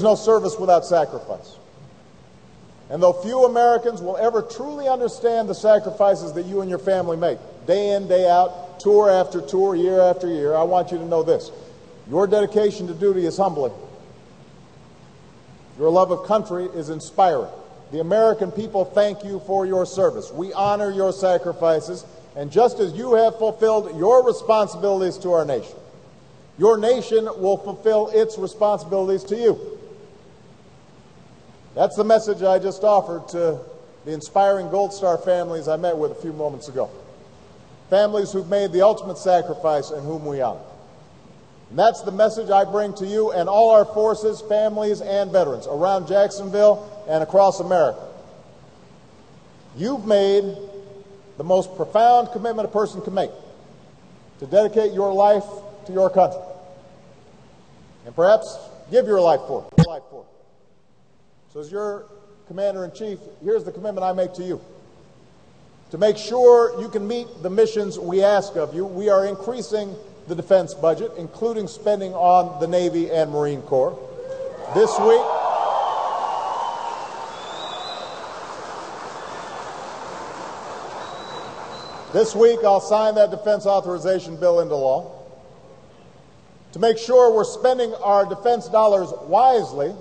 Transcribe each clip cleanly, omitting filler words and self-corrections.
no service without sacrifice. And though few Americans will ever truly understand the sacrifices that you and your family make, day in, day out, tour after tour, year after year, I want you to know this. Your dedication to duty is humbling. Your love of country is inspiring. The American people thank you for your service. We honor your sacrifices, and just as you have fulfilled your responsibilities to our nation, your nation will fulfill its responsibilities to you. That's the message I just offered to the inspiring Gold Star families I met with a few moments ago. Families who've made the ultimate sacrifice and whom we honor. And that's the message I bring to you and all our forces, families, and veterans around Jacksonville and across America. You've made the most profound commitment a person can make to dedicate your life to your country. And perhaps give your life for it. So as your Commander-in-Chief, here's the commitment I make to you. To make sure you can meet the missions we ask of you, we are increasing the defense budget, including spending on the Navy and Marine Corps. This week I'll sign that defense authorization bill into law. To make sure we're spending our defense dollars wisely,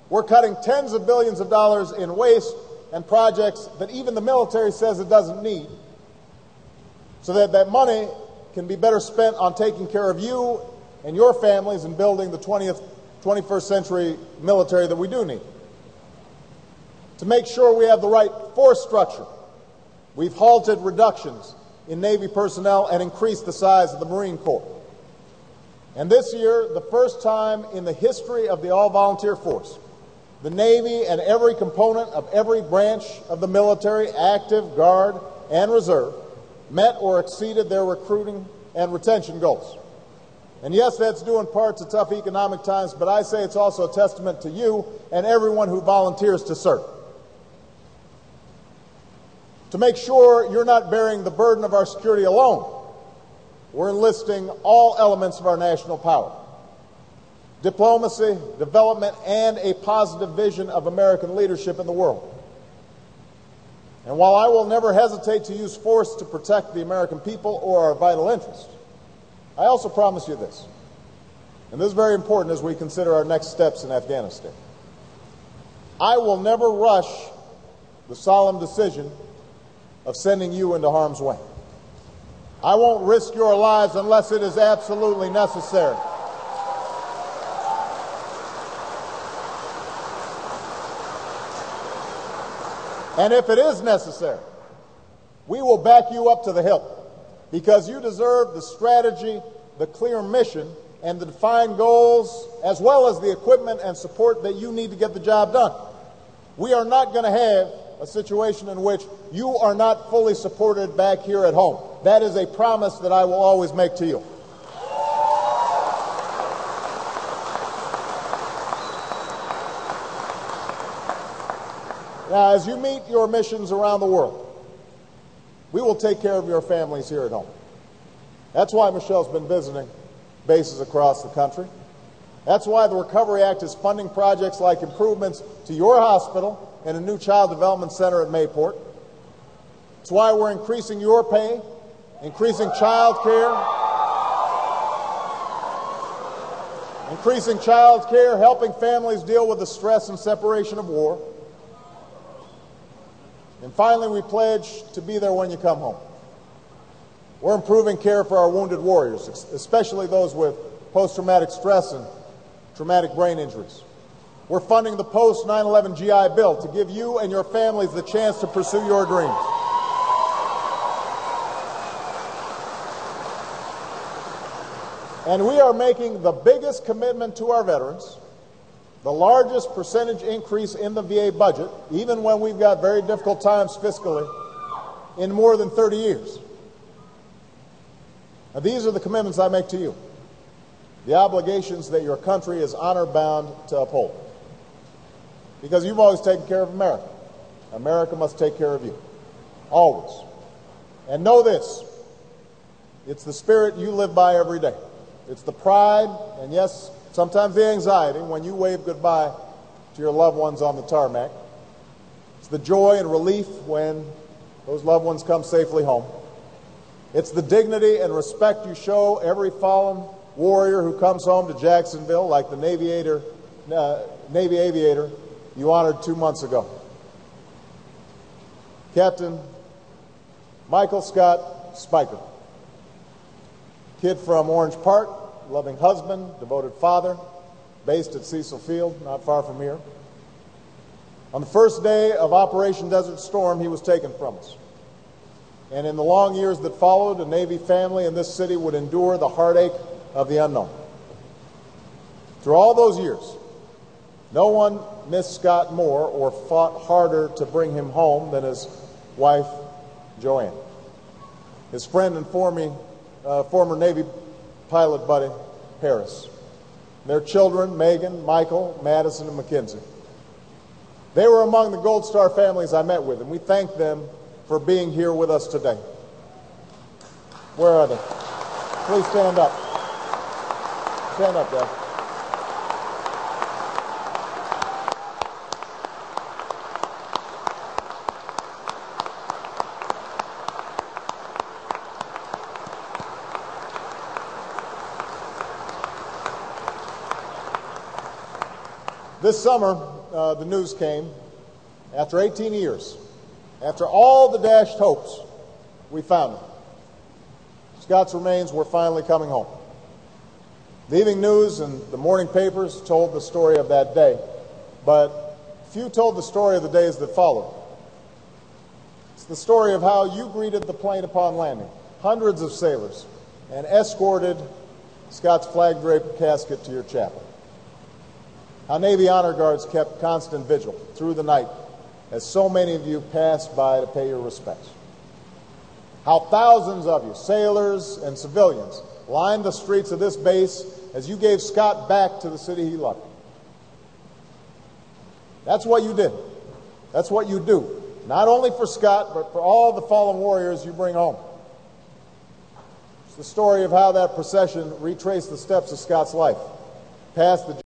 we're cutting tens of billions of dollars in waste and projects that even the military says it doesn't need, so that that money can be better spent on taking care of you and your families and building the 21st century military that we do need. To make sure we have the right force structure, we've halted reductions in Navy personnel and increased the size of the Marine Corps. And this year, the first time in the history of the all-volunteer force, the Navy and every component of every branch of the military, active, guard, and reserve, met or exceeded their recruiting and retention goals. And yes, that's due in part to tough economic times, but I say it's also a testament to you and everyone who volunteers to serve. To make sure you're not bearing the burden of our security alone, we're enlisting all elements of our national power. Diplomacy, development, and a positive vision of American leadership in the world. And while I will never hesitate to use force to protect the American people or our vital interests, I also promise you this, and this is very important as we consider our next steps in Afghanistan. I will never rush the solemn decision of sending you into harm's way. I won't risk your lives unless it is absolutely necessary. And if it is necessary, we will back you up to the hilt, because you deserve the strategy, the clear mission, and the defined goals, as well as the equipment and support that you need to get the job done. We are not going to have a situation in which you are not fully supported back here at home. That is a promise that I will always make to you. Now, as you meet your missions around the world, we will take care of your families here at home. That's why Michelle's been visiting bases across the country. That's why the Recovery Act is funding projects like improvements to your hospital and a new child development center at Mayport. It's why we're increasing your pay, increasing child care, helping families deal with the stress and separation of war. And finally, we pledge to be there when you come home. We're improving care for our wounded warriors, especially those with post-traumatic stress and traumatic brain injuries. We're funding the post-9/11 GI Bill to give you and your families the chance to pursue your dreams. And we are making the biggest commitment to our veterans, the largest percentage increase in the VA budget, even when we've got very difficult times fiscally, in more than 30 years. Now, these are the commitments I make to you, the obligations that your country is honor-bound to uphold. Because you've always taken care of America. America must take care of you, always. And know this, it's the spirit you live by every day. It's the pride, and yes, sometimes the anxiety when you wave goodbye to your loved ones on the tarmac. It's the joy and relief when those loved ones come safely home. It's the dignity and respect you show every fallen warrior who comes home to Jacksonville, like the Navy aviator you honored 2 months ago. Captain Michael Scott Spiker, kid from Orange Park, loving husband, devoted father, based at Cecil Field, not far from here. On the first day of Operation Desert Storm, he was taken from us. And in the long years that followed, a Navy family in this city would endure the heartache of the unknown. Through all those years, no one missed Scott more or fought harder to bring him home than his wife, Joanne. His friend and former Navy pilot buddy, Harris. Their children, Megan, Michael, Madison, and Mackenzie. They were among the Gold Star families I met with, and we thank them for being here with us today. Where are they? Please stand up. Stand up, Dad. This summer, the news came, after 18 years, after all the dashed hopes, we found him. Scott's remains were finally coming home. The evening news and the morning papers told the story of that day, but few told the story of the days that followed. It's the story of how you greeted the plane upon landing, hundreds of sailors, and escorted Scott's flag-draped casket to your chapel. How Navy honor guards kept constant vigil through the night as so many of you passed by to pay your respects. How thousands of you, sailors and civilians, lined the streets of this base as you gave Scott back to the city he loved. That's what you did. That's what you do, not only for Scott, but for all the fallen warriors you bring home. It's the story of how that procession retraced the steps of Scott's life, past the